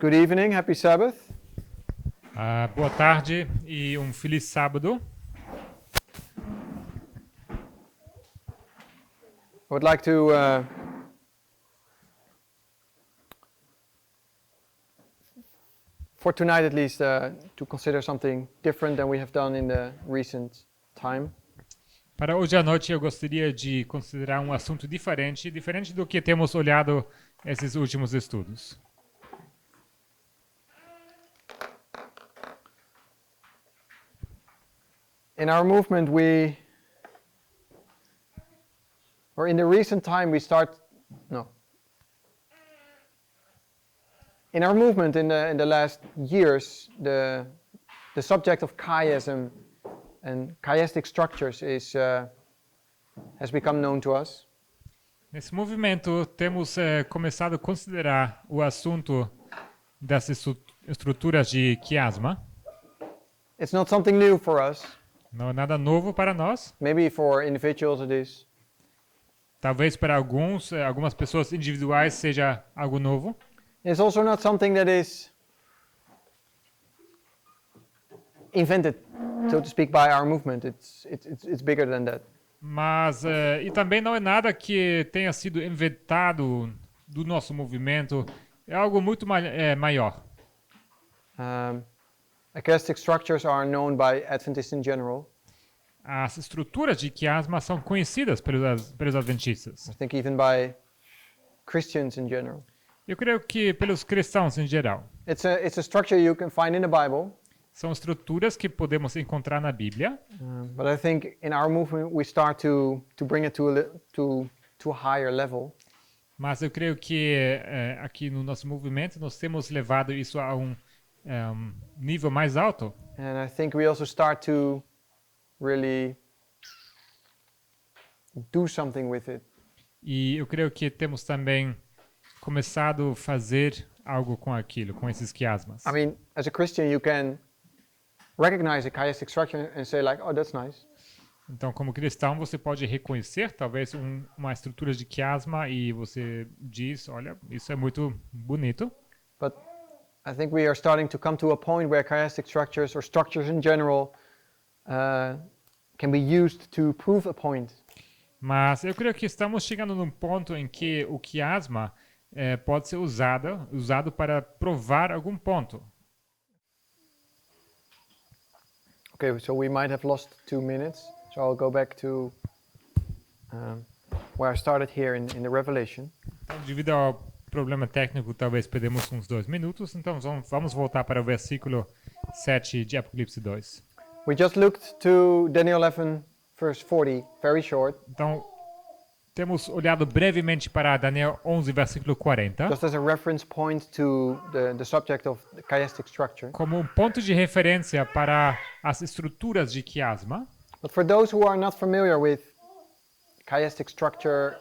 Good evening, happy Sabbath. Boa tarde e feliz sábado. I would like to for tonight at least, to consider something different than we have done in the recent time. Para hoje à noite eu gostaria de considerar um assunto diferente do que temos olhado esses últimos estudos. In our movement, in the recent time, in our movement in the last years, the subject of chiasm and chiastic structures has become known to us. Nesse movimento temos começado a considerar o assunto das estruturas de quiasma. It's not something new for us. Não é nada novo para nós. Maybe for individuals it is. Talvez para algumas pessoas individuais seja algo novo. It's also not something that is invented, so to speak, by our movement. It's bigger than that. Mas e também não é nada que tenha sido inventado do nosso movimento. É algo muito maior. Chiastic structures are known by Adventists in general. As estruturas de quiasma são conhecidas pelos adventistas. I think even by Christians in general. Eu creio que pelos cristãos em geral. It's a structure you can find in the Bible. São estruturas que podemos encontrar na Bíblia. But I think in our movement we start to bring it to a higher level. Mas eu creio que aqui no nosso movimento nós temos levado isso a nível mais alto. And I think we also start to really do something with it. E eu creio que temos também começado a fazer algo com aquilo, com esses quiasmas. I mean, as a Christian you can recognize a chiastic structure and say like, oh, that's nice. Então, como cristão, você pode reconhecer talvez uma estrutura de quiasma e você diz, olha, isso é muito bonito. But I think we are starting to come to a point where chiastic structures or structures in general can be used to prove a point. Mas eu creio que estamos chegando num ponto em que o quiasma pode ser usado para provar algum ponto. Okay, so we might have lost 2 minutes. So I'll go back to where I started here in the Revelation. Então, devido ao problema técnico, talvez perdemos uns 2 minutos. Então vamos voltar para o versículo 7 de Apocalipse 2. We just looked to Daniel 11, verse 40, very short. Então, temos olhado brevemente para Daniel 11, versículo 40. Just as a reference point to the subject of the chiastic structure. Como um ponto de referência para as estruturas de quiasma. But for those who are not familiar with chiastic structures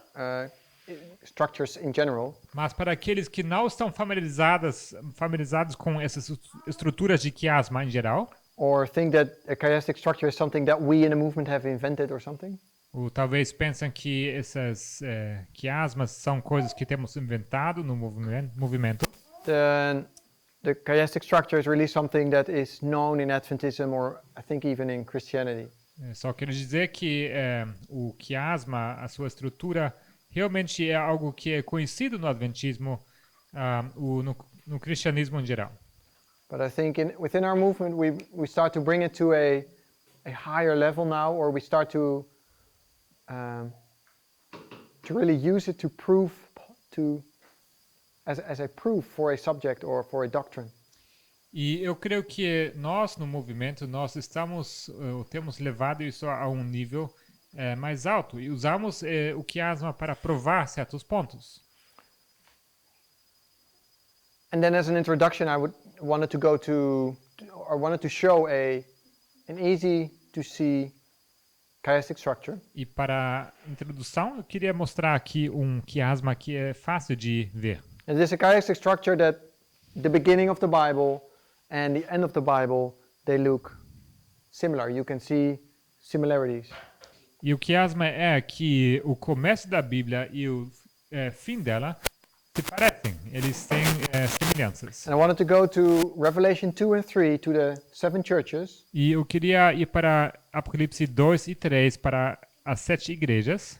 in general, Mas para aqueles que não estão familiarizados com essas estruturas de quiasma em geral, or think that a chiastic structure is something that we in the movement have invented or something, ou talvez pensam que essas quiasmas são coisas que temos inventado no movimento, then the chiastic structure is really something that is known in Adventism or I think even in Christianity. Só quero dizer que o quiasma, a sua estrutura, realmente é algo que é conhecido no adventismo, no cristianismo em geral. But I think within our movement we start to bring it to a higher level now, or we start to really use it to prove as a proof for a subject or for a doctrine. E eu creio que nós no movimento temos levado isso a nível mais alto e usamos o quiasma para provar certos pontos. And then as an introduction I wanted to show an easy to see chiastic structure. E para a introdução eu queria mostrar aqui quiasma que é fácil de ver. And this is a chiastic structure that the beginning of the Bible and the end of the Bible, they look similar. You can see similarities. E o quiasma é que o começo da Bíblia e o fim dela se parecem, eles têm semelhanças. And I wanted to go to Revelation 2 and 3 to the 7 churches. E eu queria ir para Apocalipse 2 e 3 para as 7 igrejas.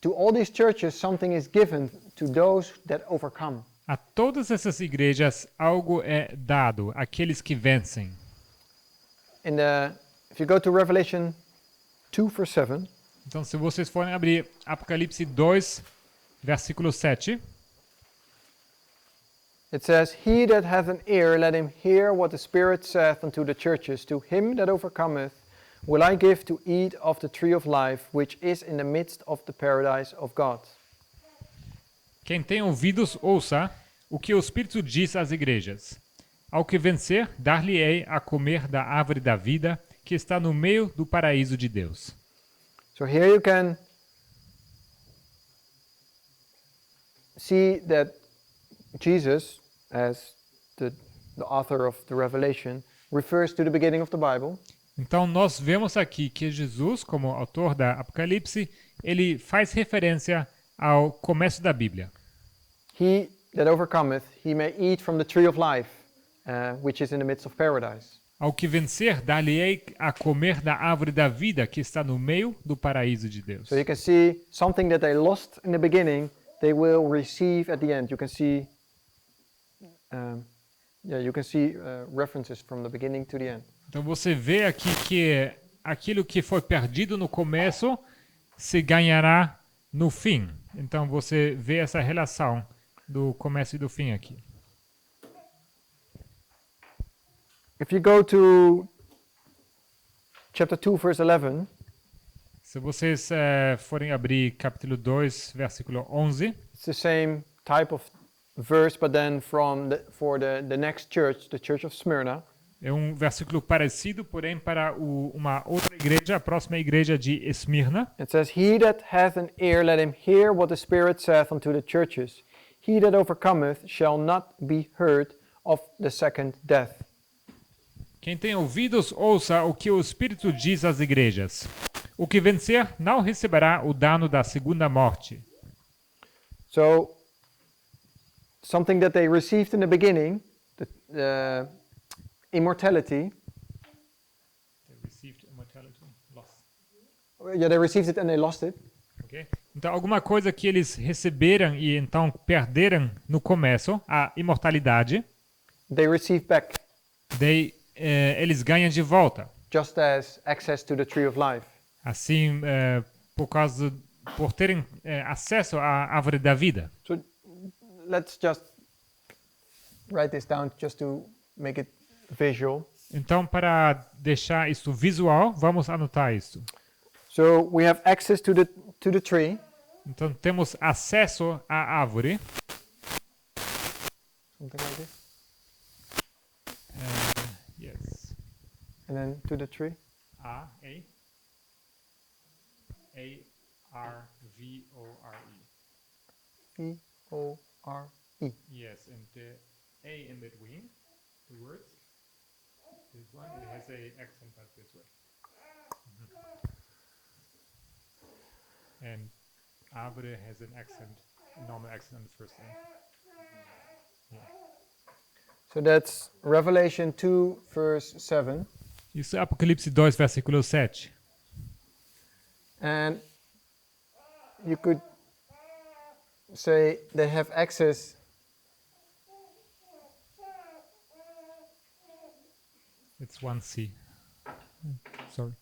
To all these churches, something is given to those that overcome. A todas essas igrejas, algo é dado àqueles que vencem. If you go to Revelation 2 verse 7, Então, se vocês forem abrir Apocalipse 2, versículo 7, it says, He that hath an ear, let him hear what the Spirit saith unto the churches. To him that overcometh will I give to eat of the tree of life, which is in the midst of the paradise of God. quem tem ouvidos, ouça o que o Espírito diz às igrejas. Ao que vencer, dar-lhe-ei a comer da árvore da vida, que está no meio do paraíso de Deus. So here you can see that Jesus, as the author of the Revelation, refers to the beginning of the Bible. Então, nós vemos aqui que Jesus, como autor da Apocalipse, ele faz referência ao começo da Bíblia. He that overcometh, he may eat from the tree of life, which is in the midst of paradise. Ao que vencer, dar-lhe-ei a comer da árvore da vida, que está no meio do paraíso de Deus. So you can see something that they lost in the beginning, they will receive at the end. You can see, references from the beginning to the end. Então você vê aqui que aquilo que foi perdido no começo se ganhará no fim. Então você vê essa relação do começo e do fim aqui. If you go to chapter 2, verse 11, Se vocês forem abrir capítulo 2, versículo 11, it's the same type of verse, but then for the next church, the church of Smyrna. é um versículo parecido, porém para uma outra igreja, a próxima igreja de Esmirna. It says, He that hath an ear, let him hear what the Spirit saith unto the churches. He that overcometh shall not be hurt of the second death. Quem tem ouvidos, ouça o que o Espírito diz às igrejas. O que vencer não receberá o dano da segunda morte. So, something that they received in the beginning, the immortality. They received immortality, lost. Yeah, they received it and they lost it. Okay? Então, alguma coisa que eles receberam e então perderam no começo, a imortalidade, They receive back, eles ganham de volta. just as access to the tree of life. Assim, por terem acesso à árvore da vida. So, let's just write this down just to make it visual. Então, para deixar isso visual, vamos anotar isso. So, we have access to the tree. Então, temos acesso à árvore. Something like this. Yes. And then to the tree. A-R-V-O-R-E. V-O-R-E. Yes, and the A in between the words. This one, it has a accent like this way. And árvore has an accent, a normal accent on the first A. Yeah. So that's Revelation 2, verse 7. Isso é Apocalipse 2, versículo 7. And you could say they have access It's 1C. Sorry.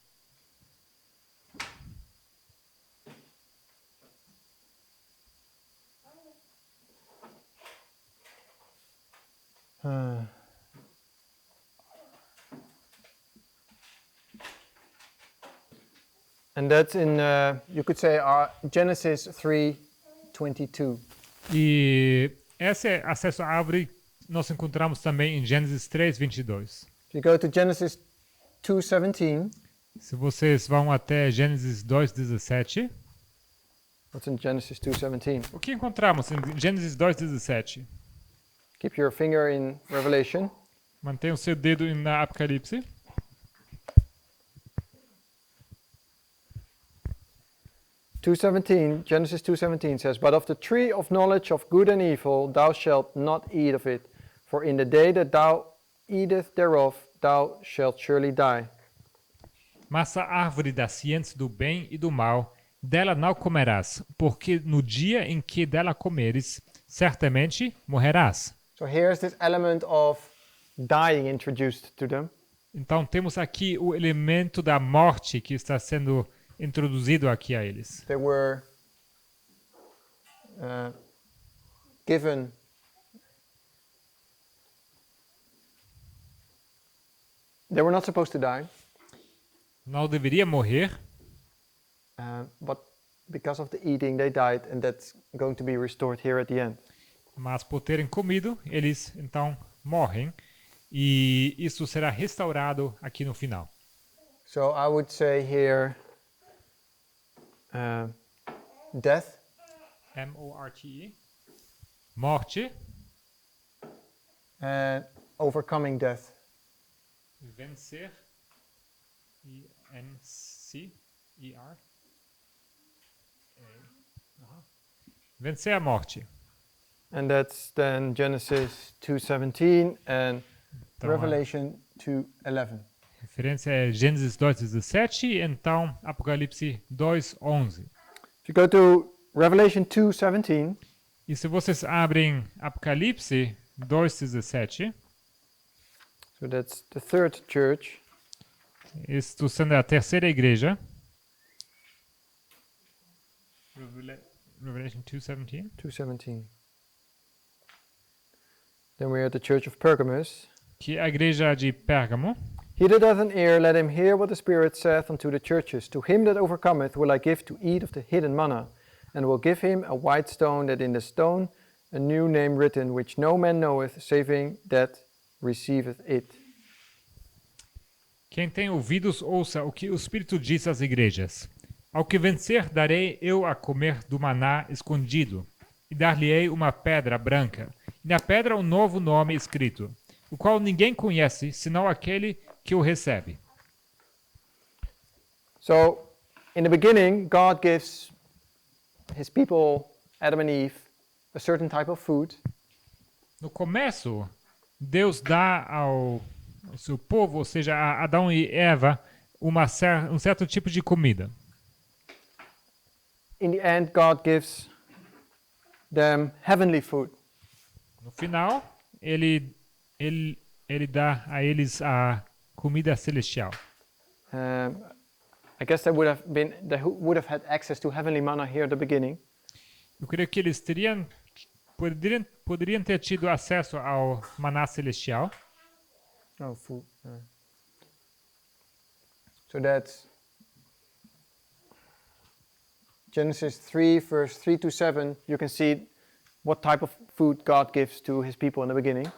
and that's in, you could say, Genesis 3:22. E esse acesso à árvore nós encontramos também em Gênesis 3, 22. If you go to Genesis 2:17, Se vocês vão até Gênesis 2, 17, what's in Genesis 2:17? o que encontramos em Gênesis 2, 17? Keep your finger in Revelation. Mantenha o seu dedo na Apocalipse. 2:17, Genesis 2:17 says, "But of the tree of knowledge of good and evil thou shalt not eat of it, for in the day that thou eatest thereof thou shalt surely die." Mas a árvore da ciência do bem e do mal, dela não comerás, porque no dia em que dela comeres, certamente morrerás. So here's this element of dying introduced to them. Então temos aqui o elemento da morte que está sendo introduzido aqui a eles. They were given they were not supposed to die, Não deveria morrer, but because of the eating they died, and that's going to be restored here at the end. mas por terem comido, eles então morrem. E isso será restaurado aqui no final. So I would say here death, M-O-R-T-E. Morte. and overcoming death. Vencer. E-N-C-E-R. Vencer a morte. And that's then Genesis 2:17 and Então, Revelation 2:11. a referência é Gênesis 2:17, então Apocalipse 2:11. If you go to Revelation 2:17, E se vocês abrem Apocalipse 2:17, so that's the third church. isto sendo a terceira igreja. Revelation 2:17. 2:17. Then we are at the church of Pergamos. Que é a igreja de Pérgamo. He that hath an ear, let him hear what the Spirit saith unto the churches. To him that overcometh will I give to eat of the hidden manna, and will give him a white stone, that in the stone a new name written, which no man knoweth, saving that receiveth it. Quem tem ouvidos, ouça o que o Espírito diz às igrejas. Ao que vencer, darei eu a comer do maná escondido, e dar-lhe-ei uma pedra branca, e na pedra um novo nome escrito, o qual ninguém conhece, senão aquele que o recebe. So, in the beginning, God gives his people, Adam and Eve, a certain type of food. No começo, Deus dá ao seu povo, ou seja, a Adão e Eva, um certo tipo de comida. In the end, God gives them heavenly food. No final, ele dá a eles a comida celestial. I guess they would have had access to heavenly manna here at the beginning. Eu creio que eles poderiam ter tido acesso ao maná celestial. Oh, food. So that's Genesis 3, verse 3 to 7. You can see what type of food God gives to his people in the beginning.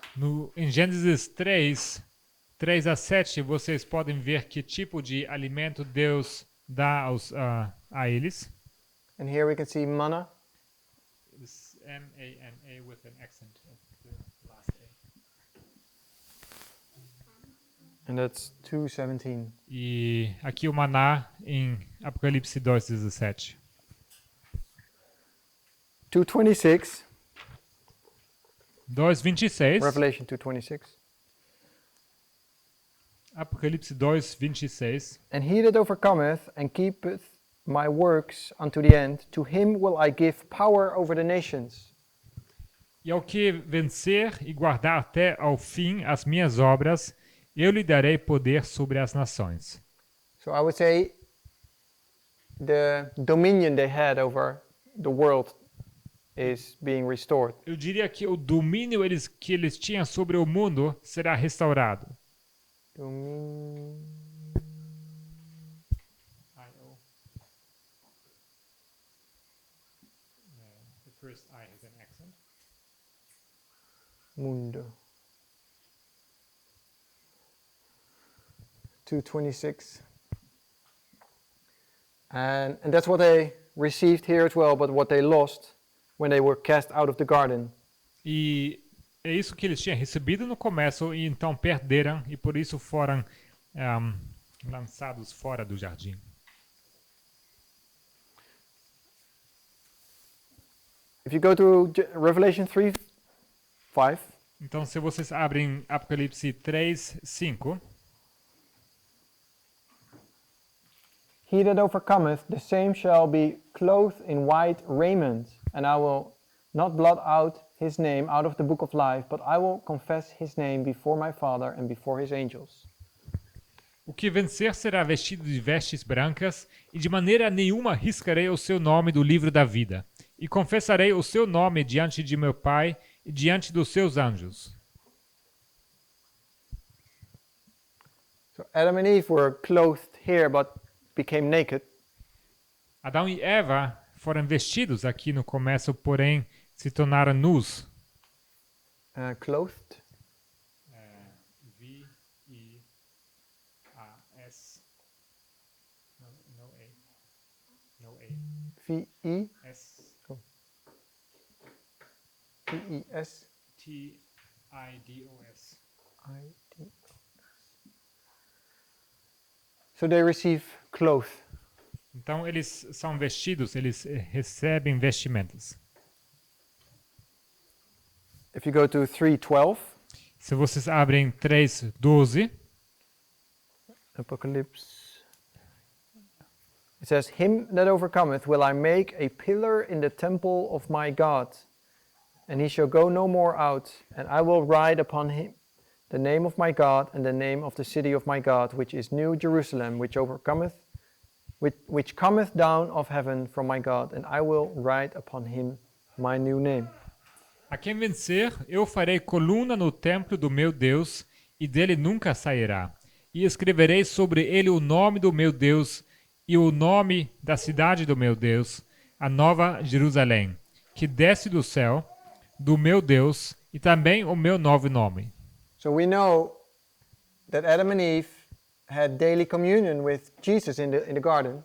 Em Gênesis 3 a 7, vocês podem ver que tipo de alimento Deus dá a eles. And here we can see manna. It's M-A-N-A with an accent of the last A. And that's 2:17. E aqui o maná em Apocalipse 2:17. 2:26. 2:26. Revelation 2:26. Apocalipse 2:26. And he that overcometh and keepeth my works unto the end, to him will I give power over the nations. E ao que vencer e guardar até ao fim as minhas obras, eu lhe darei poder sobre as nações. So I would say the dominion they had over the world is being restored. Eu diria que o domínio que eles tinham sobre o mundo será restaurado. Dominion. The first I has an accent. Mundo. 2:26. And that's what they received here as well, but what they lost when they were cast out of the garden. E é isso que eles tinham recebido no começo e então perderam e por isso foram lançados fora do jardim. If you go to Revelation 3:5, Então, se vocês abrem Apocalipse 3, 5, he that overcometh, the same shall be clothed in white raiment, and I will not blot out his name out of the book of life, but I will confess his name before my Father and before his angels. o que vencer será vestido de vestes brancas, e de maneira nenhuma riscarei o seu nome do livro da vida. E confessarei o seu nome diante de meu Pai e diante dos seus anjos. So Adam and Eve were clothed here, but became naked. Adão e Eva foram vestidos aqui no começo, porém se tornaram nus. Clothed. V-I-A-S. No A. No A. V-E. S. V-E-S. T-I-D-O-S. I-D. So they receive clothes. Então eles são vestidos, eles recebem vestimentas. If you go to 3:12, Se vocês abrem 3:12, Apocalypse, it says, him that overcometh will I make a pillar in the temple of my God, and he shall go no more out, and I will write upon him the name of my God and the name of the city of my God, which is New Jerusalem, which cometh down of heaven from my God, and I will write upon him my new name. a quem vencer, eu farei coluna no templo do meu Deus, e dele nunca sairá. E escreverei sobre ele o nome do meu Deus e o nome da cidade do meu Deus, a nova Jerusalém, que desce do céu, do meu Deus, e também o meu novo nome. So we know that Adam and Eve had daily communion with Jesus in the garden.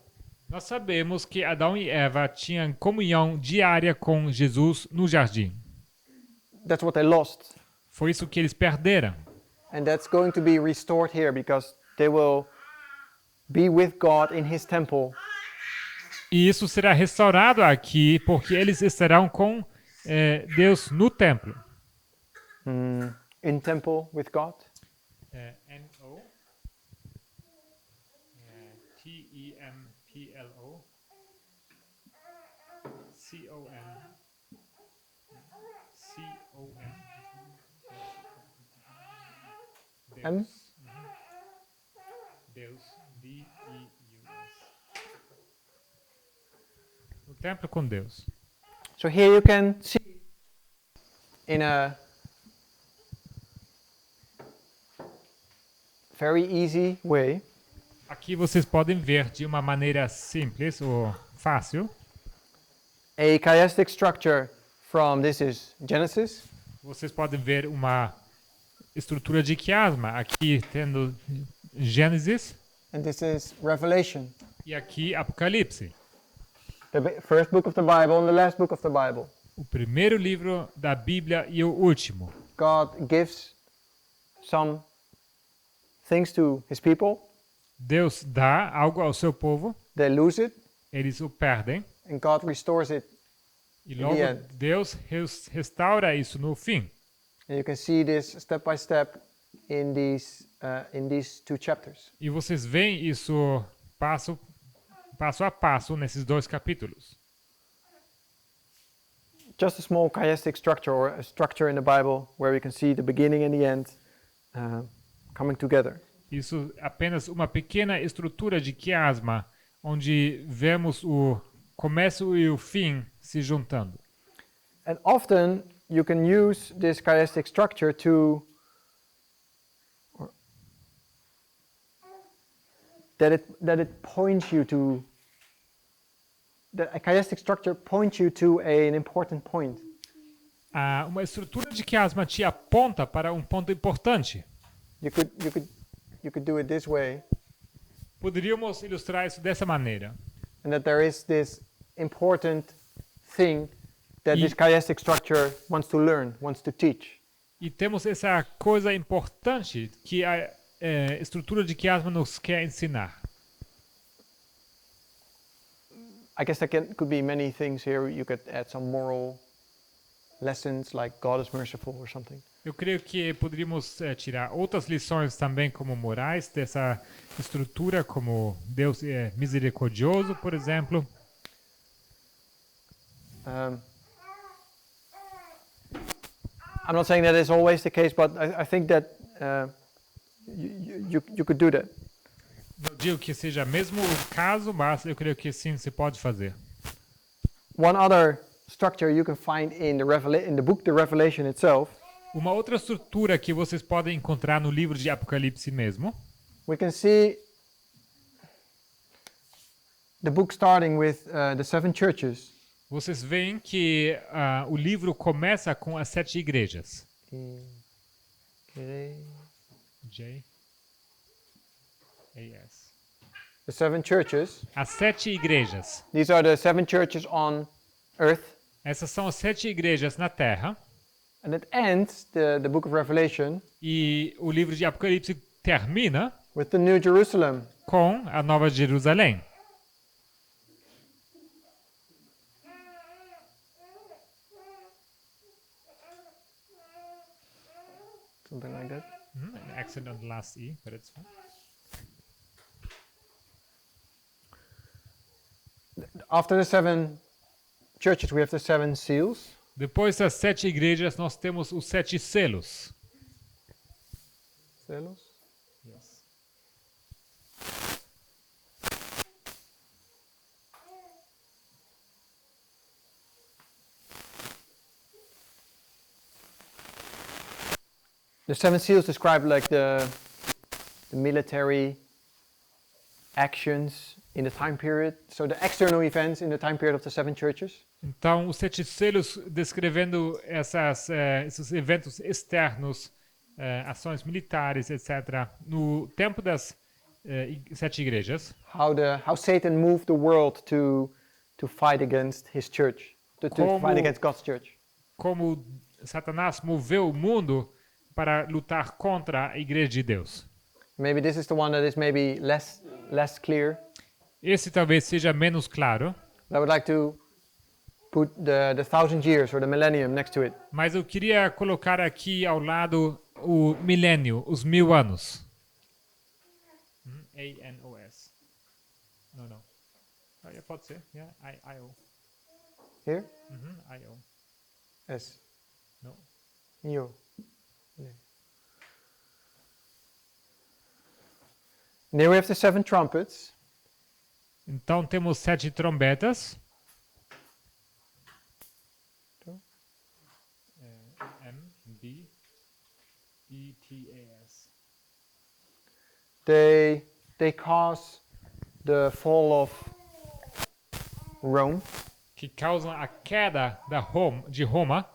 Nós sabemos que Adão e Eva tinham comunhão diária com Jesus no jardim. That's what they lost. Foi isso que eles perderam. And that's going to be restored here because they will be with God in his temple. E isso será restaurado aqui, porque eles estarão com Deus no templo. In temple with God. N-O T-E-M-P-L-O C-O-M C-O-M M? Deus. D-E-U-S. O templo com Deus. So here you can see in a very easy way Aqui vocês podem ver de uma maneira simples ou fácil a chiastic structure from this is Genesis, vocês podem ver uma estrutura de quiasma aqui tendo Gênesis and this is Revelation, e aqui Apocalipse. the first book of the Bible and the last book of the Bible. O primeiro livro da Bíblia e o último. God gives some things to his people, Deus dá algo ao seu povo, they lose it, eles o perdem and God restores it. e logo the end. Deus restaura isso no fim. And you can see this step by step in these two chapters. E vocês veem isso passo a passo nesses dois capítulos. Just a small chiastic structure or a structure in the Bible where we can see the beginning and the end coming together. Isso apenas uma pequena estrutura de quiasma, onde vemos o começo e o fim se juntando. And often you can use this chiastic structure that it points you to that a chiastic structure points you to an important point. Uma estrutura de quiasma te aponta para um ponto importante. You could do it this way, Poderíamos ilustrar isso dessa maneira. and that there is this important thing that this chiastic structure wants to learn, wants to teach. E temos essa coisa importante que a estrutura de quiasma nos quer ensinar. I guess could be many things here. You could add some moral lessons like God is merciful or something. Eu creio que poderíamos tirar outras lições também como morais dessa estrutura, como Deus é misericordioso, por exemplo. I'm not saying that is always the case, but I think that you could do that. Não digo que seja mesmo o caso, mas eu creio que sim, se pode fazer. One other structure you can find in the book The Revelation itself. Uma outra estrutura que vocês podem encontrar no livro de Apocalipse mesmo. We can see the book starting with the 7 churches. Vocês veem que o livro começa com as 7 igrejas. J. A-S. The 7 churches. As 7 igrejas. These are the 7 churches on earth. Essas são as 7 igrejas na Terra. And it ends the book of Revelation. E o livro de Apocalipse termina with the New Jerusalem. Com a Nova Jerusalém. Something like that. An accent on the last E, but it's fine. After the 7 churches, we have the 7 seals. Depois das 7 igrejas, nós temos os 7 selos. Selos? Yes. The 7 seals describe like the military actions in the time period, so the external events in the time period of the 7 churches. Então, os 7 selos descrevendo esses eventos externos, ações militares, etc., no tempo das 7 igrejas. How Satan moved the world to fight against his church, to fight against God's church. Como Satanás moveu o mundo para lutar contra a igreja de Deus. Maybe this is the one that is maybe less clear. Esse talvez seja menos claro. I would like to put the 1,000 years or the millennium next to it. Mas eu queria colocar aqui ao lado o milênio, os 1000 anos. A-N-O-S. Não. Pode ser. Yeah, I-O. Here? I-O. S. No. New. And here we have the 7 trumpets. Então temos 7 trombetas. M-B-E-T-A-S. They cause the fall of Rome. Que causam a queda de Roma.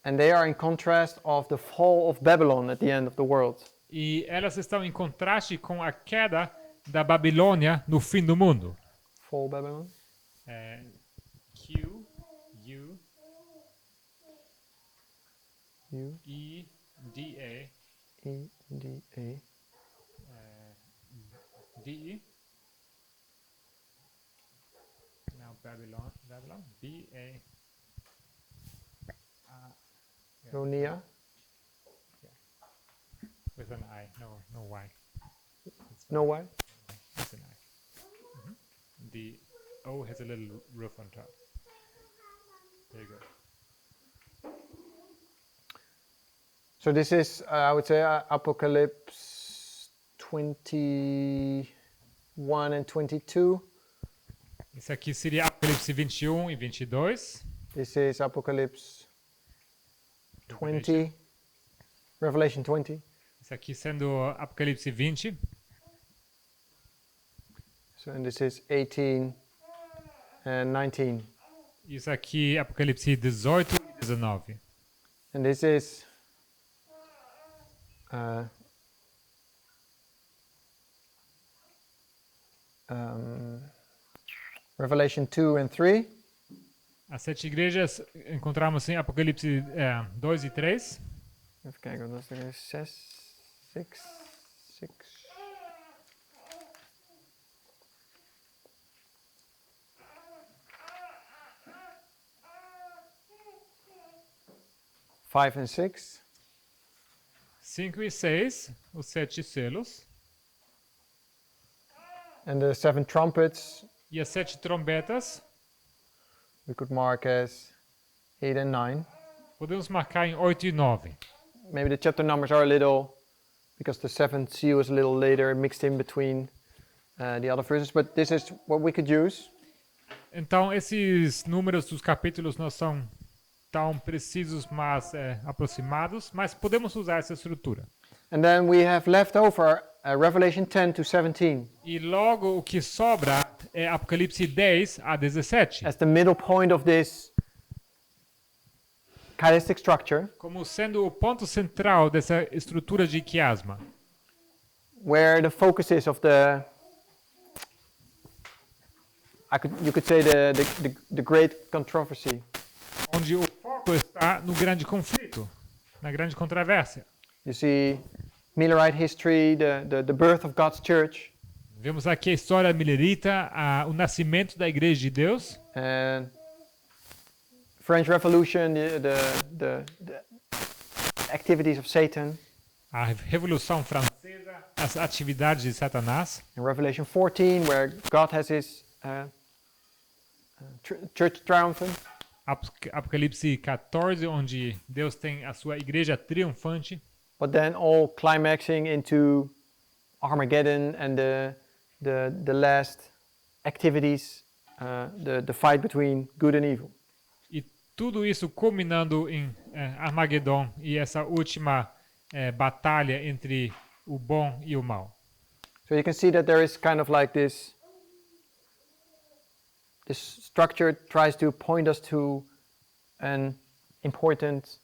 And they are in contrast of the fall of Babylon at the end of the world. E elas estão em contraste com a queda da Babilônia no fim do mundo. Fall Babylon. Q U U E D A E D A D E. Now Babylon B A. Ronia. With an I, no Y. No why? It's an I. The O has a little roof on top. There you go. So this is, I would say, Apocalypse 21 and 22. Isso aqui seria Apocalipse 21 e 22. This is Apocalypse 20. Revelation 20. Isso aqui sendo Apocalipse 20. So, and this is 18 and 19. Isso aqui Apocalipse 18 e 19. And this is Revelation 2 and 3. As 7 igrejas encontramos em Apocalipse 2 e 3. Even kijken, wat was er? 6. 5 and 6. 5 e 6, os 7 selos. And the 7 trumpets E as 7 trombetas, we could mark as 8 and 9. podemos marcar em 8 e 9. Maybe the chapter numbers are a little, because the 7th seal is a little later mixed in between the other verses, but this is what we could use. Então, esses números dos capítulos não são tão precisos, mas aproximados, mas podemos usar essa estrutura. And then we have left over Revelation 10 to 17 E logo o que sobra é Apocalipse 10 a 17, as the middle point of this chiastic structure, como sendo o ponto central dessa estrutura de quiasma, where the focus is of you could say the great controversy. onde o foco está no grande conflito, na grande controvérsia. You see Millerite history, the birth of God's church, Vemos aqui a história milerita, o nascimento da Igreja de Deus, and French Revolution, the activities of Satan. a Revolução Francesa, as atividades de Satanás. In Revelation 14, where God has his church triumphant. Apocalipse 14, onde Deus tem a sua igreja triunfante, But then all climaxing into Armageddon and the last activities, the fight between good and evil. e tudo isso culminando em Armagedon e essa última batalha entre o bom e o mal. So you can see that there is kind of like this structure tries to point us to an important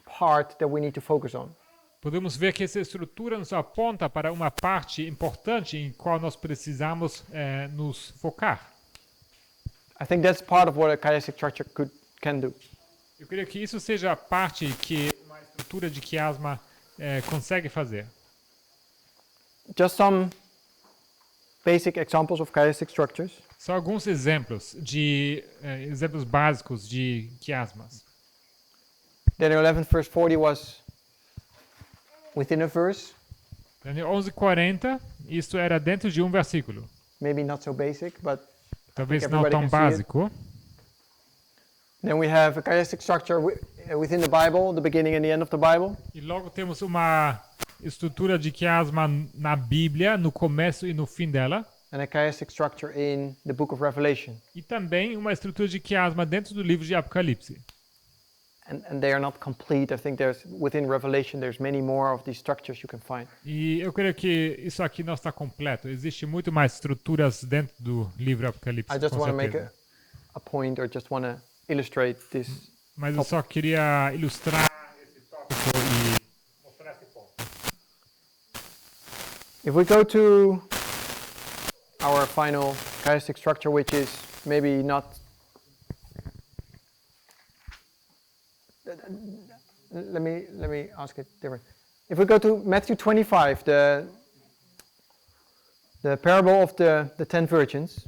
part that we need to focus on. Podemos ver que essa estrutura nos aponta para uma parte importante em qual nós precisamos nos focar. I think that's part of what a chiastic structure can do. Eu creio que isso seja a parte que uma estrutura de quiasma consegue fazer. Just some basic examples of chiastic structures. Só alguns exemplos exemplos básicos de quiasmas. Daniel 11 verse 40 was within a verse, Daniel 11:40, isso era dentro de um versículo. maybe not so basic, but Talvez think não everybody tão can see it. básico. then we have a chiastic structure within the Bible, the beginning and the end of the Bible. E logo temos uma estrutura de quiasma na Bíblia, no começo e no fim dela. And a chiastic structure in the book of Revelation. E também uma estrutura de quiasma dentro do livro de Apocalipse. And they are not complete. I think within Revelation there's many more of these structures you can find. E eu creio que isso aqui não está completo. Existe muito mais estruturas dentro do livro Apocalipse. I just com want to make certeza. a point or just want to illustrate this. Mas eu só queria ilustrar esse tópico e mostrar esse ponto. If we go to our final chiastic structure, which is maybe not. Let me ask it different. If we go to Matthew 25, the parable of the 10 virgins,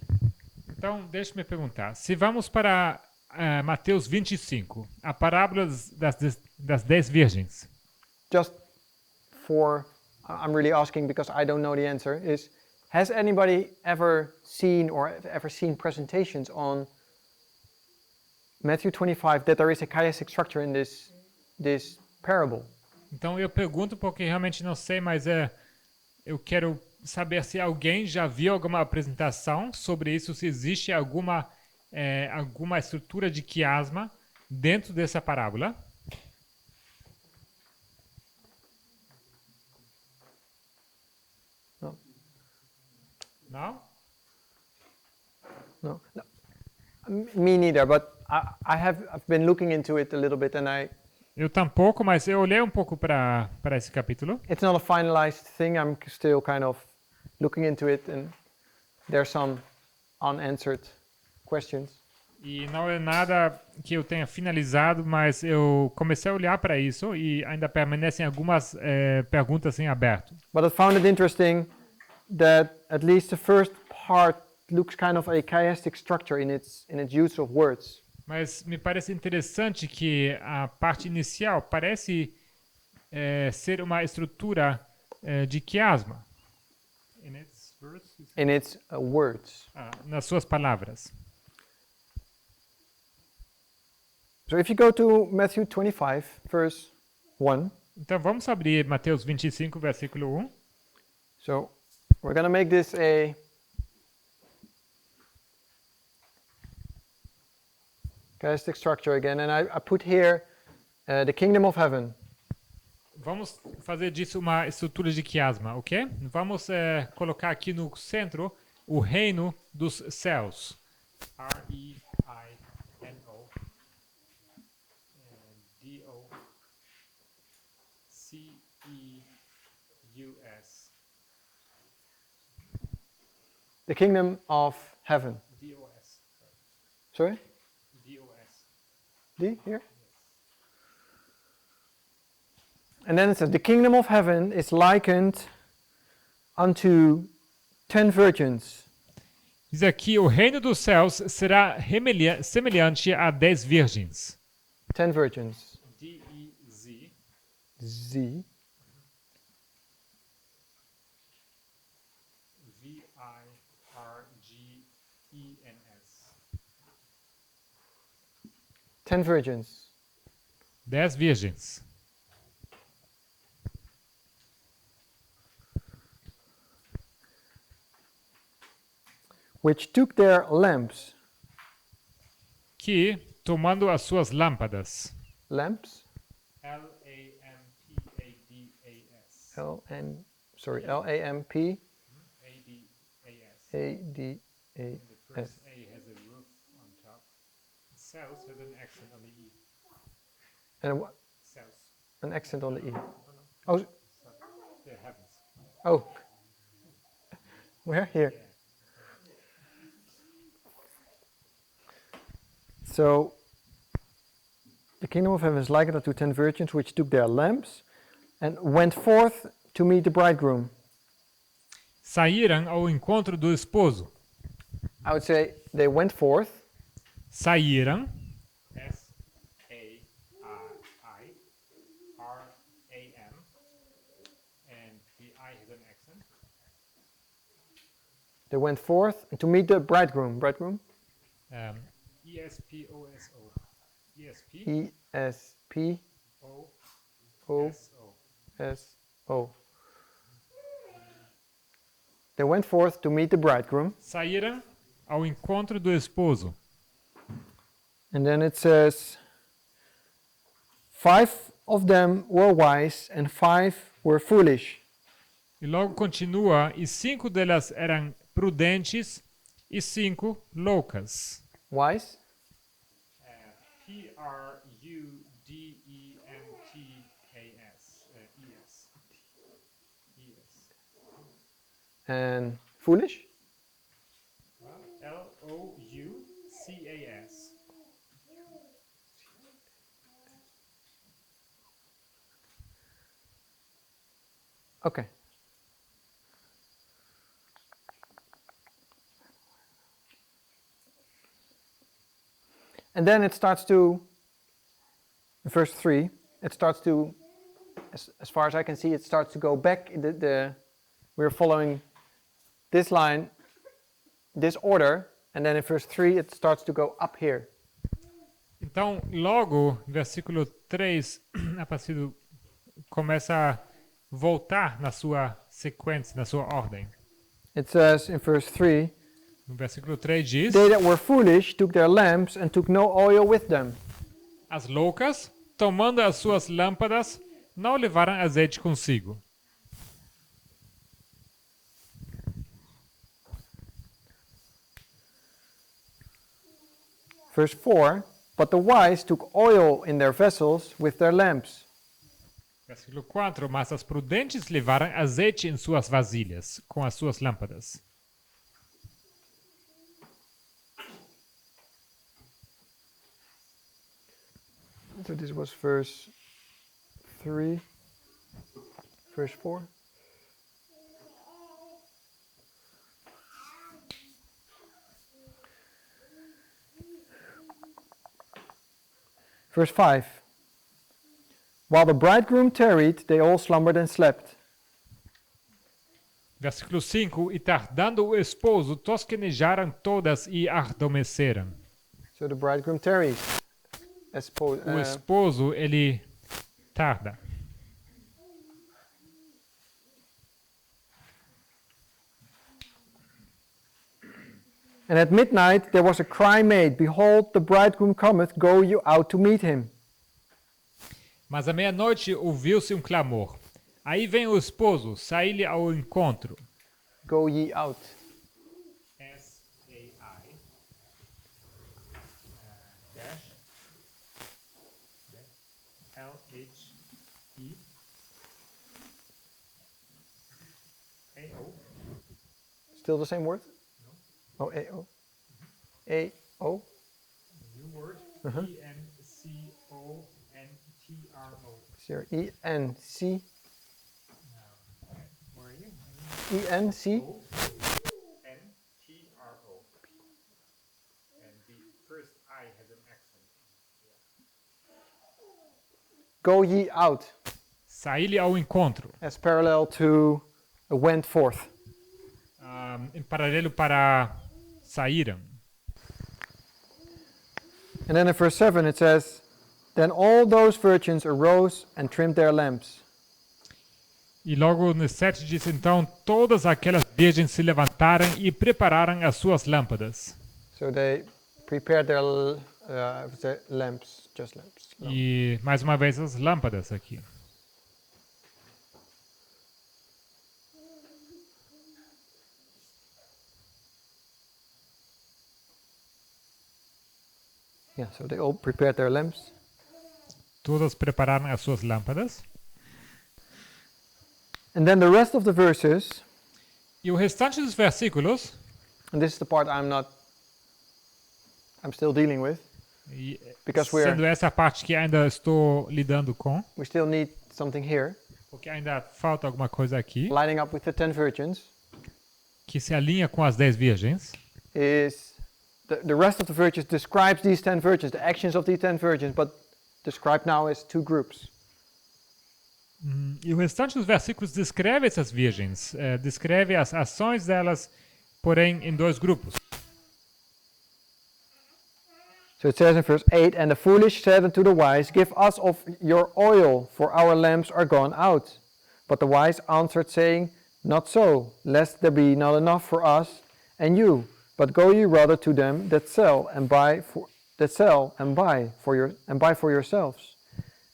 Então, deixe-me perguntar. Se vamos para Mateus 25, a parábola das 10 virgens. just I'm really asking because I don't know the answer, has anybody ever seen presentations on Matthew 25 that there is a chiastic structure in this parable? Então, eu pergunto porque realmente não sei, mas eu quero saber se alguém já viu alguma apresentação sobre isso, se existe alguma estrutura de quiasma dentro dessa parábola. No. Não? No. Me neither, but I've been looking into it a little bit and Eu tampouco, mas eu olhei um pouco para esse capítulo. it's not a finalized thing. I'm still kind of looking into it and there's some unanswered questions. E não é nada que eu tenha finalizado, mas eu comecei a olhar para isso e ainda permanecem algumas perguntas em aberto. But I found it interesting that at least the first part looks kind of a chiastic structure in its use of words. Mas me parece interessante que a parte inicial parece ser uma estrutura de quiasma. In its words. Nas suas palavras. So if you go to Matthew 25, verse 1. Então vamos abrir Mateus 25, versículo 1. So we're going to make this a chiastic structure again, and I put here the kingdom of heaven. Vamos fazer disso uma estrutura de quiasma, ok? Vamos colocar aqui no centro o reino dos céus. R-E-I-N-O D-O-C-E-U-S. The kingdom of heaven. D-O-S. Sorry? D-O-S. D here? And then it says, the kingdom of heaven is likened unto 10 virgins. Diz aqui, o reino dos céus será semelhante a 10 virgens. 10 virgins. D-E-Z. Z. V-I-R-G-E-N-S. 10 virgins. 10 virgens. Which took their lamps. Que, tomando as suas lâmpadas. Lamps? L-A-M-P-A-D-A-S. L-A-M-P. A-D-A-S. A-D-A-S. The first A has a roof on top. Cells has an accent on the E. And what? Cells. An accent on the E. Oh, The heavens. oh. Where? Here. Yeah. So, the kingdom of heaven is likened unto 10 virgins which took their lamps and went forth to meet the bridegroom. Saíram ao encontro do esposo. I would say they went forth. Saíram. S-A-I-R-A-M. And the I has an accent. They went forth to meet the bridegroom. Bridegroom? E-S-P-O-S-O. E-S-P. E-S-P-O-S-O. O-S-O. They went forth to meet the bridegroom. Saíram ao encontro do esposo. And then it says, 5 of them were wise and 5 were foolish. E logo continua, e 5 delas eram prudentes e 5 loucas. Wise? P-R-U-D-E-N-T-A-S. E-S. E-S. And foolish? L-O-U-C-A-S. Okay. And then it starts to, in verse 3, it starts to, as far as I can see, it starts to go back. We're following this line, this order, and then in verse 3 it starts to go up here. Então, logo, versículo 3, a partir do, começa a voltar na sua sequência, na sua ordem. It says in verse 3, No versículo 3 diz: they that were foolish took their lamps and took no oil with them. As loucas, tomando as suas lâmpadas, não levaram azeite consigo. Verse 4, but the wise took oil in their vessels with their lamps. Versículo 4, mas as prudentes levaram azeite em suas vasilhas, com as suas lâmpadas. So this was verse 3, verse 4. Verse 5. While the bridegroom tarried, they all slumbered and slept. Versículo 5. E tardando o esposo, tosquenejaram todas e adormeceram. So the bridegroom tarries. O esposo, ele tarda. And at midnight there was a cry made, Behold, the bridegroom cometh, go you out to meet him. Mas à meia-noite ouviu-se um clamor. Aí vem o esposo, saí-lhe ao encontro. Go ye out. S-A-I dash L-H-E A-O. Still the same word? No. Oh, A-O. A-O. New word. E-N-C-O-N-T-R-O. Is there E-N-C? Where are you? E-N-C? O-N-T-R-O. And the first I has an accent. Go ye out. Saí-lhe ao encontro. As parallel to went forth. Em paralelo para saíram. And then in verse 7 it says, Then all those virgins arose and trimmed their lamps. E logo no 7 diz, então, todas aquelas virgens se levantaram e prepararam as suas lâmpadas. So they prepared their lamps, just lamps. No. E, mais uma vez, as lâmpadas aqui. Yeah, so they all prepared their lamps. Todas prepararam as suas lâmpadas. And then the rest of the verses, E o restante dos versículos, and this is the part I'm still dealing with, e, because sendo essa a parte que ainda estou lidando com, we still need something here, porque ainda falta alguma coisa aqui, lining up with the 10 virgins, que se alinha com as 10 virgens, is the rest of the virgins describes these 10 virgins, the actions of these 10 virgins, but described now as two groups. E o restante dos versículos descreve essas virgens, descreve as ações delas, porém em dois grupos. So it says in verse 8, And the foolish said unto the wise, Give us of your oil, for our lamps are gone out. But the wise answered, saying, Not so, lest there be not enough for us and you, but go ye rather to them that sell and buy for yourselves.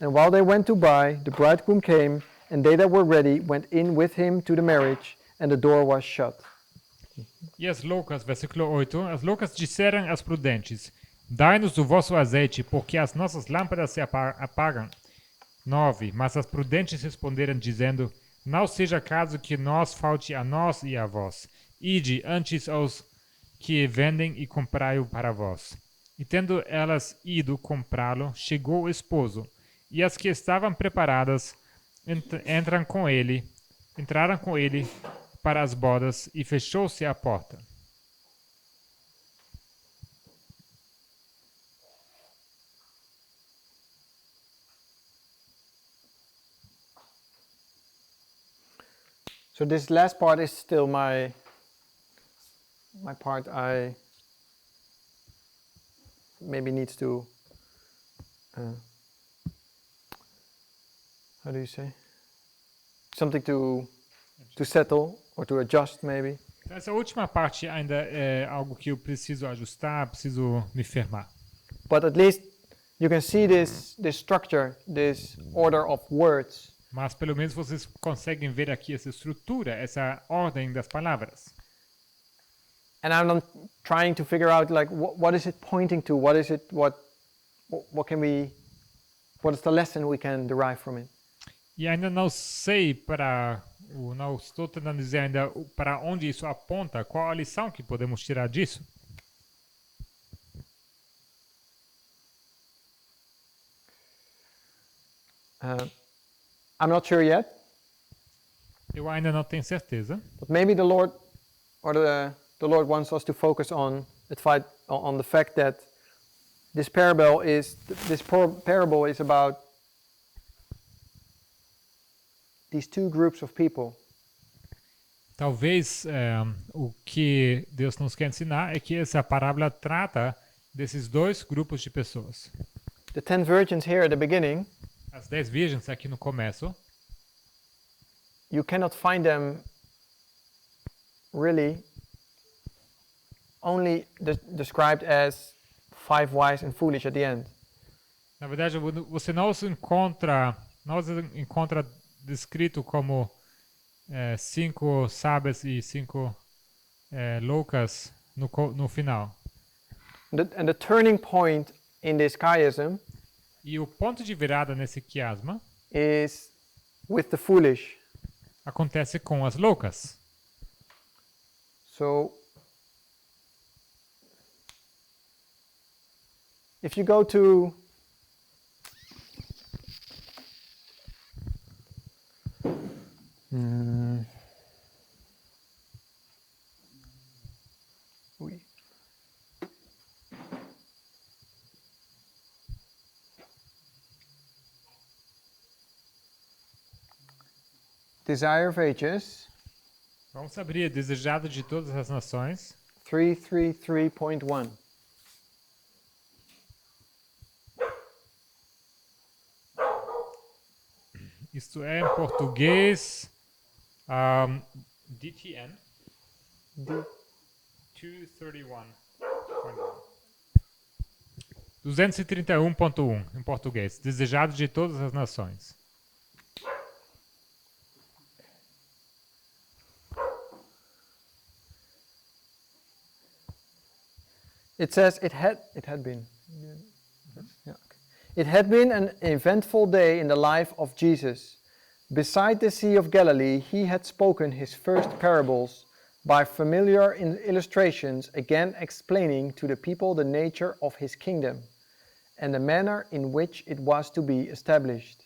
And while they went to buy, the bridegroom came, and they that were ready went in with him to the marriage, and the door was shut. E as loucas, versículo 8, as loucas disseram às prudentes, Dai-nos o vosso azeite, porque as nossas lâmpadas se apagam. 9. Mas as prudentes responderam, dizendo, Não seja caso que nós falte a nós e a vós. Ide antes aos que vendem e comprai-o para vós. E tendo elas ido comprá-lo, chegou o esposo, e as que estavam preparadas entraram com ele para as bodas, e fechou-se a porta. So this last part is still my part I maybe needs to how do you say? Something to settle or to adjust maybe. Então, essa última parte ainda é algo que eu preciso ajustar, preciso me firmar. But at least you can see this structure, this order of words. Mas pelo menos vocês conseguem ver aqui essa estrutura, essa ordem das palavras. And I'm not trying to figure out like what is it pointing to? What is it? What is the lesson we can derive from it? E ainda não sei não estou tentando dizer ainda para onde isso aponta, qual a lição que podemos tirar disso. I'm not sure yet. Eu ainda não tenho certeza. But maybe the Lord or the Lord wants us to focus on the fact that This parable is about these two groups of people. Talvez o que Deus nos quer ensinar é que essa parábola trata desses dois grupos de pessoas. The 10 virgins here at the beginning, As 10 virgens aqui no começo, you cannot find them really only described as 5 wise and foolish at the end. na verdade, você não os encontra descrito como 5 sábias e 5 loucas no final. And the turning point in this chiasm E o ponto de virada nesse quiasma is with the foolish. acontece com as loucas. So, if you go to Desire of Ages, Vamos abrir Desejado de Todas as Nações, 333.1. isto é em português DTN 231.1 em português, Desejado de Todas as Nações. It says it had been. Yeah, okay. It had been an eventful day in the life of Jesus. Beside the Sea of Galilee, he had spoken his first parables by familiar illustrations, again explaining to the people the nature of his kingdom and the manner in which it was to be established.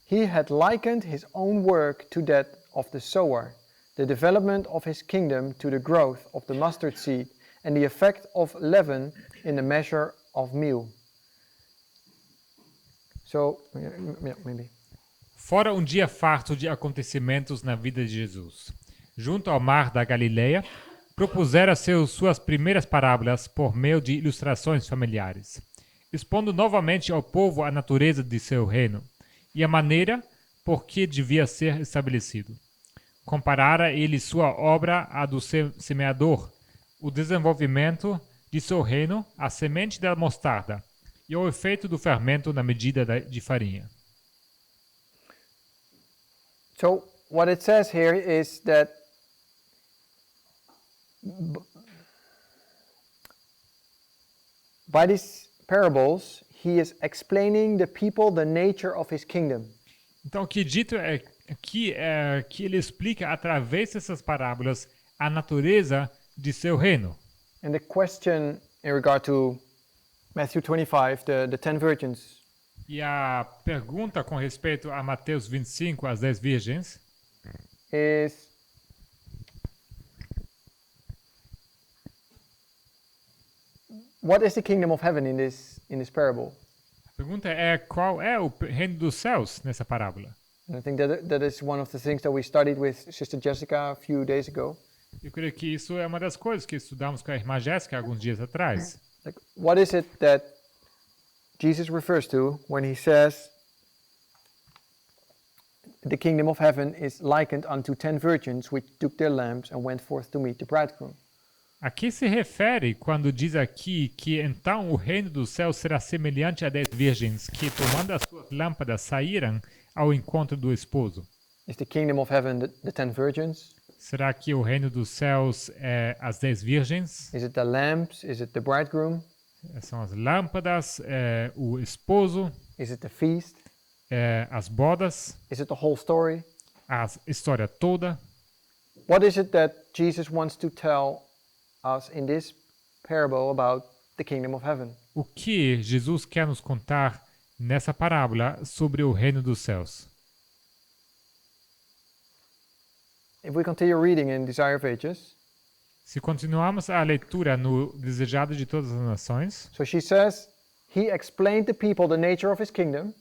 He had likened his own work to that of the sower, the development of his kingdom to the growth of the mustard seed, and the effect of leaven in the measure of meal. So, yeah, maybe. Fora um dia farto de acontecimentos na vida de Jesus. Junto ao mar da Galileia, propusera suas primeiras parábolas por meio de ilustrações familiares, expondo novamente ao povo a natureza de seu reino e a maneira por que devia ser estabelecido. Comparara ele sua obra à do semeador, o desenvolvimento de seu reino, a semente da mostarda e o efeito do fermento na medida de farinha. So, what it says here is that by these parables, he is explaining the people the nature of his kingdom. Então, o que dito é que ele explica através dessas parábolas a natureza de seu reino. And the question in regard to Matthew 25, the 10 virgins, E a pergunta com respeito a Mateus 25, as 10 virgens, is what is the kingdom of heaven in this parable? a pergunta é qual é o reino dos céus nessa parábola? And I think that is one of the things that we studied with Sister Jessica a few days ago. Eu creio que isso é uma das coisas que estudamos com a irmã Jéssica alguns dias atrás. Like, what is it that Jesus refers to when he says the kingdom of heaven is likened unto 10 virgins which took their lamps and went forth to meet the bridegroom? A que se refere quando diz aqui que então o reino dos céus será semelhante a 10 virgens que, tomando as suas lâmpadas, saíram ao encontro do esposo? Is the kingdom of heaven the 10 virgins? Será que o reino dos céus é as 10 virgens? Is it the lamps? Is it the bridegroom? São as lâmpadas, o esposo, Is it the feast? as bodas, Is it the whole story? a história toda? What is it that Jesus wants to tell us in this parable about the kingdom of heaven? O que Jesus quer nos contar nessa parábola sobre o reino dos céus? If we continue reading in Desire of Ages, Se continuarmos a leitura no Desejado de Todas as Nações, So she says, he explained to people the nature of his kingdom,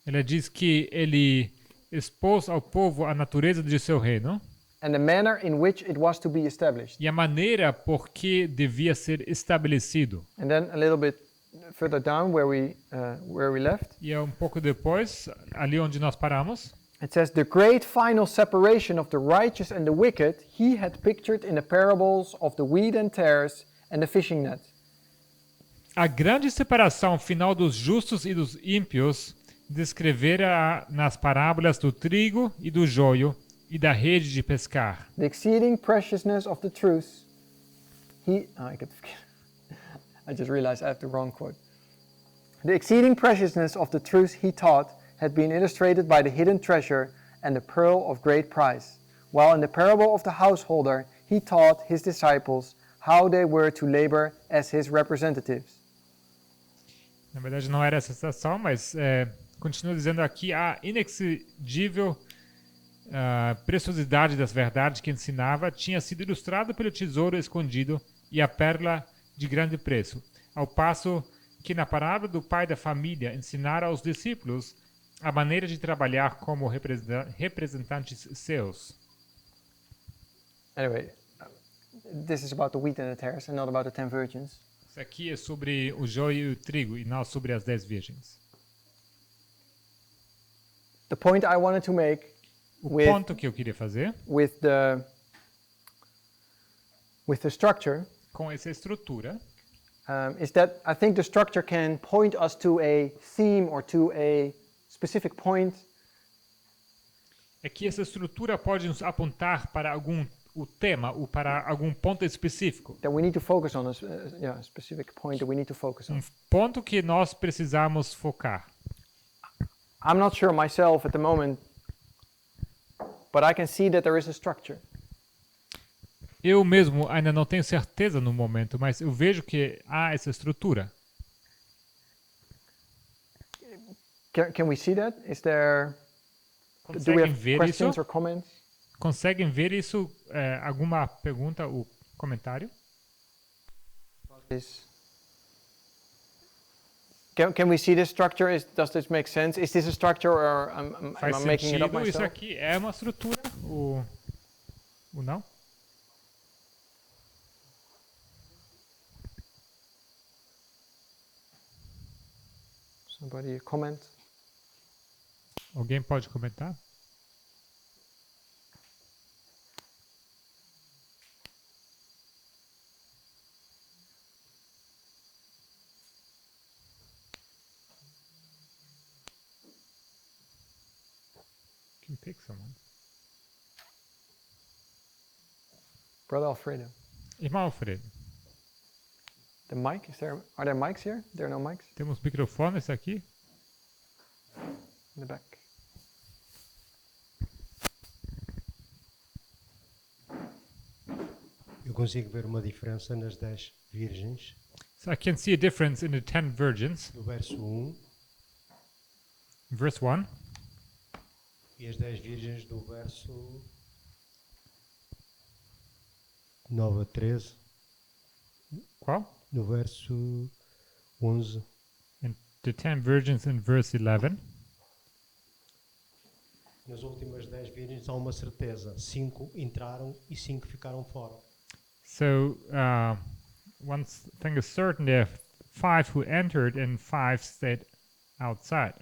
ela diz que ele expôs ao povo a natureza de seu reino and the manner in which it was to be established. e a maneira por que devia ser estabelecido. And then a little bit further down where we left, E é um pouco depois, ali onde nós paramos, it says, the great final separation of the righteous and the wicked he had pictured in the parables of the wheat and tares and the fishing net. a grande separação final dos justos e dos ímpios descrevera nas parábolas do trigo e do joio e da rede de pescar. The exceeding preciousness of the truth I just realized I have the wrong quote. The exceeding preciousness of the truth he taught had been illustrated by the hidden treasure and the pearl of great price, while in the parable of the householder he taught his disciples how they were to labor as his representatives. Na verdade não era essa citação, mas continua dizendo aqui a inexcedível preciosidade das verdades que ensinava tinha sido ilustrado pelo tesouro escondido e a pérola de grande preço, ao passo que na parábola do pai da família ensinara aos discípulos a maneira de trabalhar como representantes seus. Anyway, this is about the wheat and the tares and not about the 10 virgins. Isso aqui é sobre o joio e o trigo e não sobre as 10 virgens. The point I wanted to make O ponto que eu queria fazer with the structure com essa estrutura is that I think the structure can point us to a theme or to a specific point. é que essa estrutura pode nos apontar para o tema ou para algum ponto específico. That we need to focus on, a specific point that we need to focus on. Ponto que nós precisamos focar. I'm not sure myself at the moment, but I can see that there is a structure. Eu mesmo ainda não tenho certeza no momento, mas eu vejo que há essa estrutura. Can we see that? Is there? Do we Conseguem have ver questions isso? or comments? Conseguem ver isso? Alguma pergunta ou comentário? Can we see this structure? Does this make sense? Is this a structure or am Faz I making it up sentido? Isso myself? aqui é uma estrutura ou não? Somebody comment? Alguém pode comentar? Can pick someone. Brother Alfredo. Irmão Alfredo, The mic, are there mics here? There are no mics temos microfones aqui? in the back. Eu consigo ver uma diferença nas 10 virgens, So I can see a difference in the 10 virgins, do verso 1, verse 1, e as 10 virgens do verso 9 a 13, qual? no verso 11. And the 10 virgins in verse 11. Nas últimas 10 virgens há uma certeza: 5 entraram e 5 ficaram fora. So one thing is certain, there are 5 who entered and 5 stayed outside.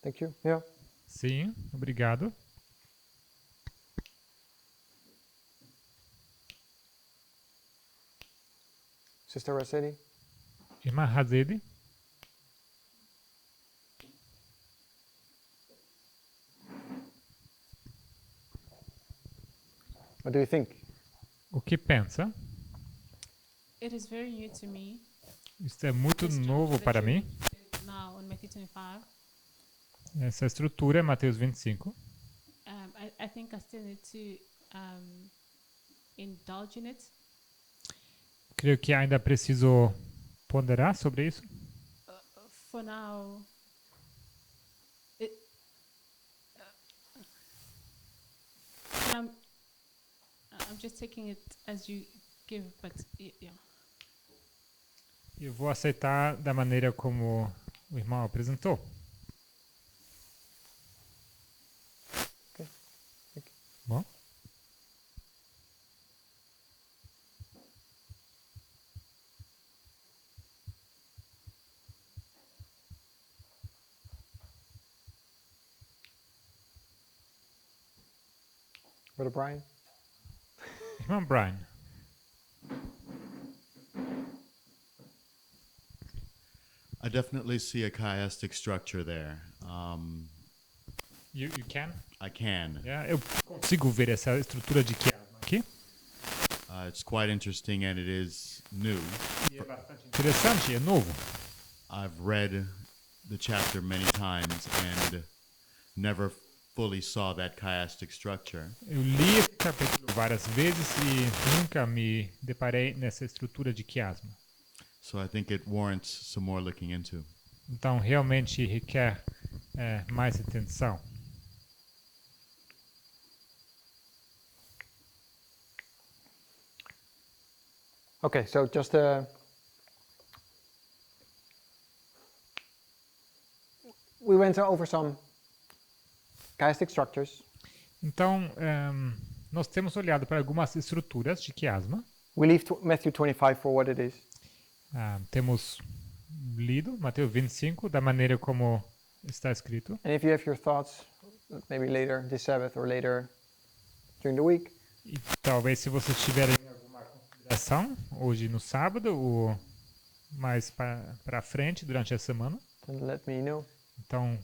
Thank you. Yeah. Sim, obrigado. Sister Rossetti? Irmã Hazede, What do you think? o que pensa? It is very new to me. Isso é muito novo para mim. Now on Matthew 25, Essa estrutura é Mateus 25. I think I still need to indulge in it. Creio que ainda preciso ponderar sobre isso. For now, uh, I'm just taking it as you give, but yeah. Eu vou aceitar da maneira como o irmão apresentou. Okay. Thank you. Bom? Brother Brian? Irmão Brian. I definitely see a chiastic structure there. You can? I can. Yeah, eu consigo ver essa estrutura de quiasma aqui. It's quite interesting and it is new. E é bastante interessante, é novo. I've read the chapter many times and never fully saw that chiastic structure. Eu li esse capítulo várias vezes e nunca me deparei nessa estrutura de quiasma. So I think it warrants some more looking into. Então, realmente requer mais atenção. Okay, so just we went over some chiastic structures. Então, nós temos olhado para algumas estruturas de quiasma. We leave Matthew 25 for what it is. Temos lido Mateus 25 da maneira como está escrito. And if you have your thoughts, maybe later this Sabbath or later during the week, E talvez se vocês tiverem alguma consideração hoje no sábado ou mais para frente durante a semana, then let me know. então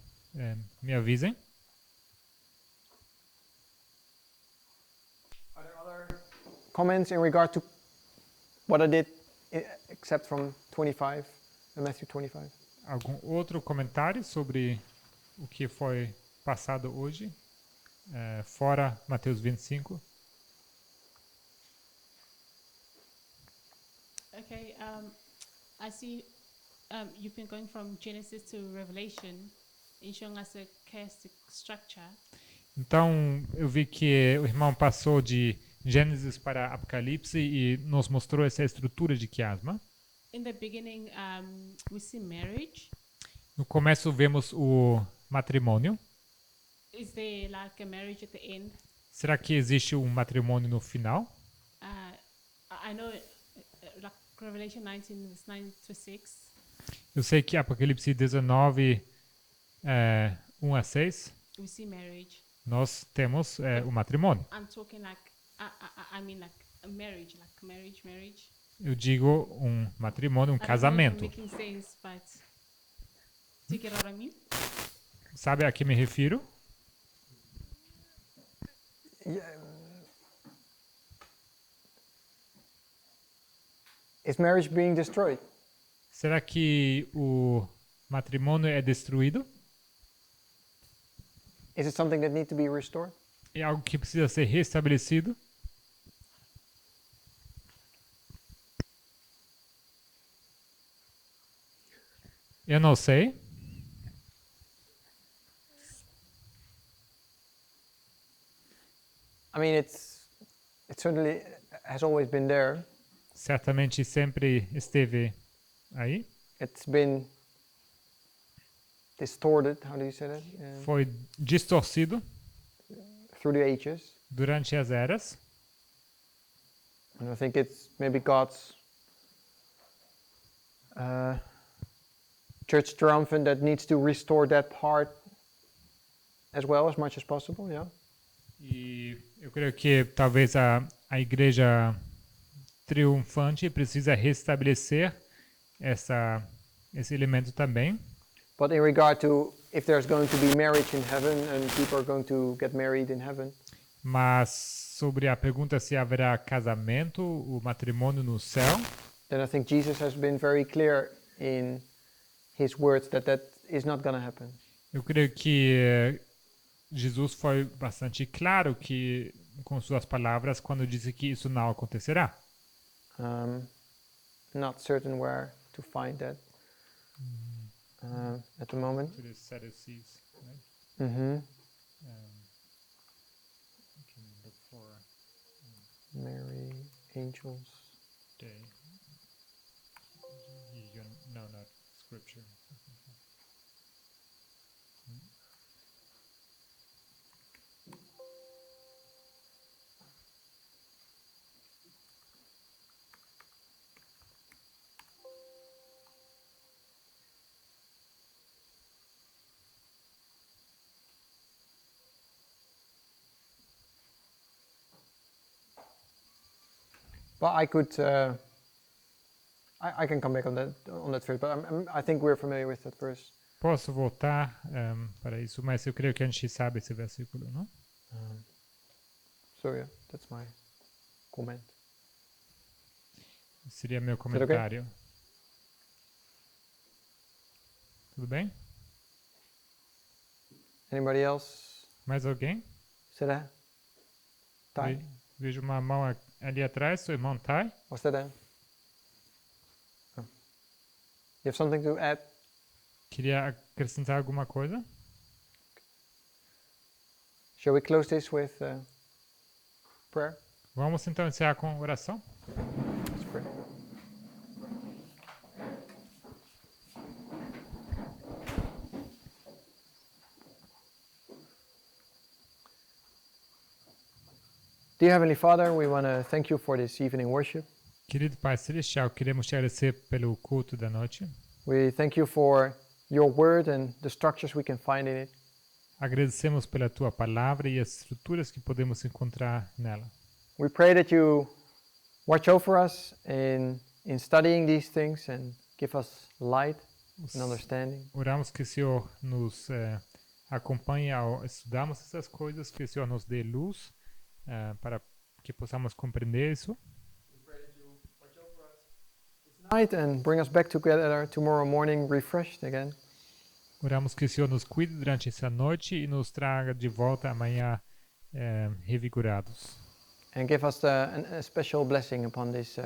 me avisem. Are there other comments in regard to what I did, except from 25, Matthew 25? Algum outro comentário sobre o que foi passado hoje, fora Mateus 25? Okay. I see. You've been going from Genesis to Revelation, and showing us a chiastic structure. Então, eu vi que o irmão passou de Gênesis para Apocalipse e nos mostrou essa estrutura de quiasma. In the beginning, we see marriage. No começo vemos o matrimônio. Is there like a marriage at the end? Será que existe um matrimônio no final? I know, like Revelation 19, verse 9 to 6. Eu sei que Apocalipse 19, 1 a 6, We see marriage. nós temos o matrimônio. I'm talking like, I mean like a marriage, like marriage. Eu digo um matrimônio, um I don't know if I'm casamento. making sense, but do you get what I mean? Sabe a que me refiro? Is marriage being destroyed? Será que o matrimônio é destruído? Is it something that needs to be restored? É algo que precisa ser restabelecido? Eu não sei. I mean, it certainly has always been there. Certamente sempre esteve aí. It's been distorted. How do you say that? Foi distorcido Through the ages. durante as eras. And I think it's maybe God's church triumphant that needs to restore that part as well as much as possible. Yeah. E eu creio que talvez a igreja triunfante precisa restabelecer esse elemento também. But in regard to if there's going to be marriage in heaven and people are going to get married in heaven, Mas sobre a pergunta se haverá casamento, o matrimônio no céu, then I think Jesus has been very clear in his words that is not going to happen. eu creio que Jesus foi bastante claro que com suas palavras quando disse que isso não acontecerá. Not certain where to find that at the moment. To the Sadducees, right? Mm-hmm. You can look Mary, angels. Day. No, not scripture. But I could. I can come back on that verse, but I think we're familiar with that verse. Posso voltar para isso, mas eu creio que a gente sabe esse versículo, não? So yeah, that's my comment. Seria meu okay? comentário. Tudo bem? Anybody else? Mais alguém? Será? Ty? Vejo uma mão ali atrás, seu irmão Ty. What's that then? Oh. You have something to add? Queria acrescentar alguma coisa? Shall we close this with prayer? Vamos então encerrar com oração? Let's pray. Dear Heavenly Father, we want to thank you for this evening worship. Querido Pai Celestial, queremos te agradecer pelo culto da noite. We thank you for your word and the structures we can find in it. Agradecemos pela tua palavra e as estruturas que podemos encontrar nela. We pray that you watch over us in studying these things and give us light and understanding. Oramos que o Senhor nos acompanhe ao estudarmos essas coisas, que o Senhor nos dê luz para que possamos compreender isso. Night and bring us back together tomorrow morning refreshed again. Oramos que o Senhor nos cuide durante essa noite e nos traga de volta amanhã revigorados. And give us a special blessing upon this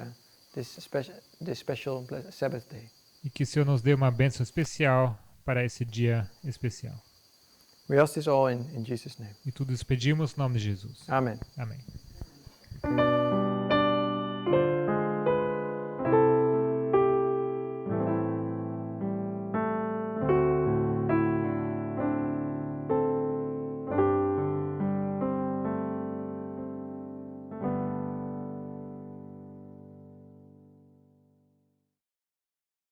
special Sabbath day. E que o Senhor nos dê uma bênção especial para esse dia especial. We ask this all in Jesus' name. E tudo isso pedimos no nome de Jesus. Amen. Amém.